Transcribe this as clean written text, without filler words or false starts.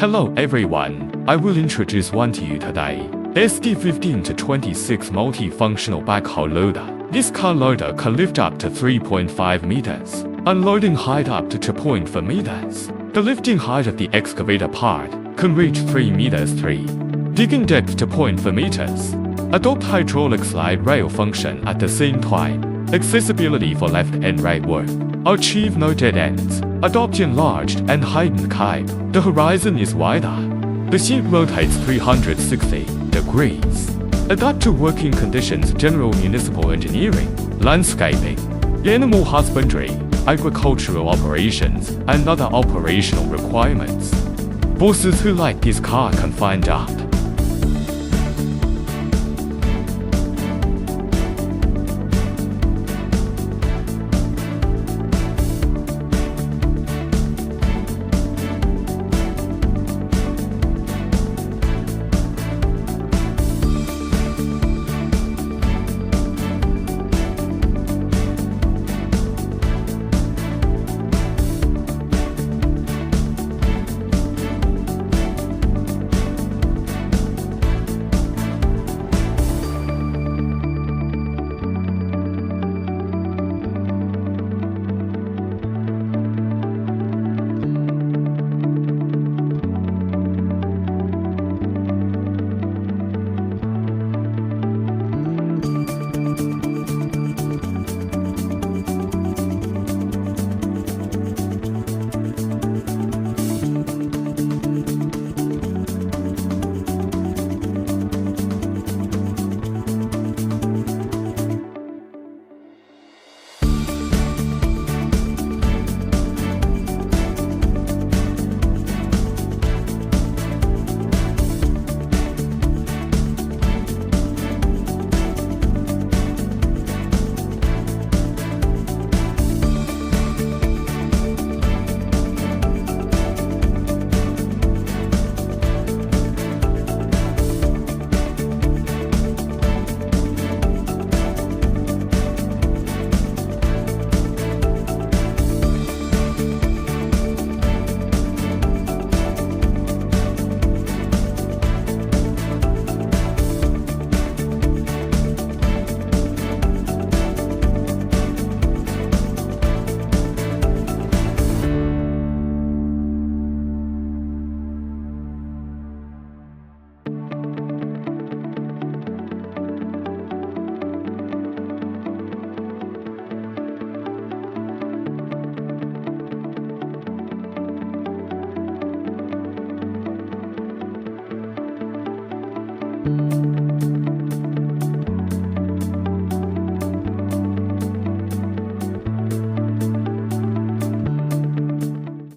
Hello everyone, I will introduce one to you today. SD15-26 multifunctional backhoe loader. This car loader can lift up to 3.5 meters, unloading height up to 2.4 meters. The lifting height of the excavator part can reach 3 meters 3. Digging depth to 0.4 meters. Adopt hydraulic slide rail function at the same time. Accessibility for left and right work. Achieve no dead ends. Adopt enlarged and heightened cab. The horizon is wider. The seat rotates 360 degrees. Adapt to working conditions, general municipal engineering, landscaping, animal husbandry, agricultural operations, and other operational requirements. Bosses who like this car can find out. Thank you.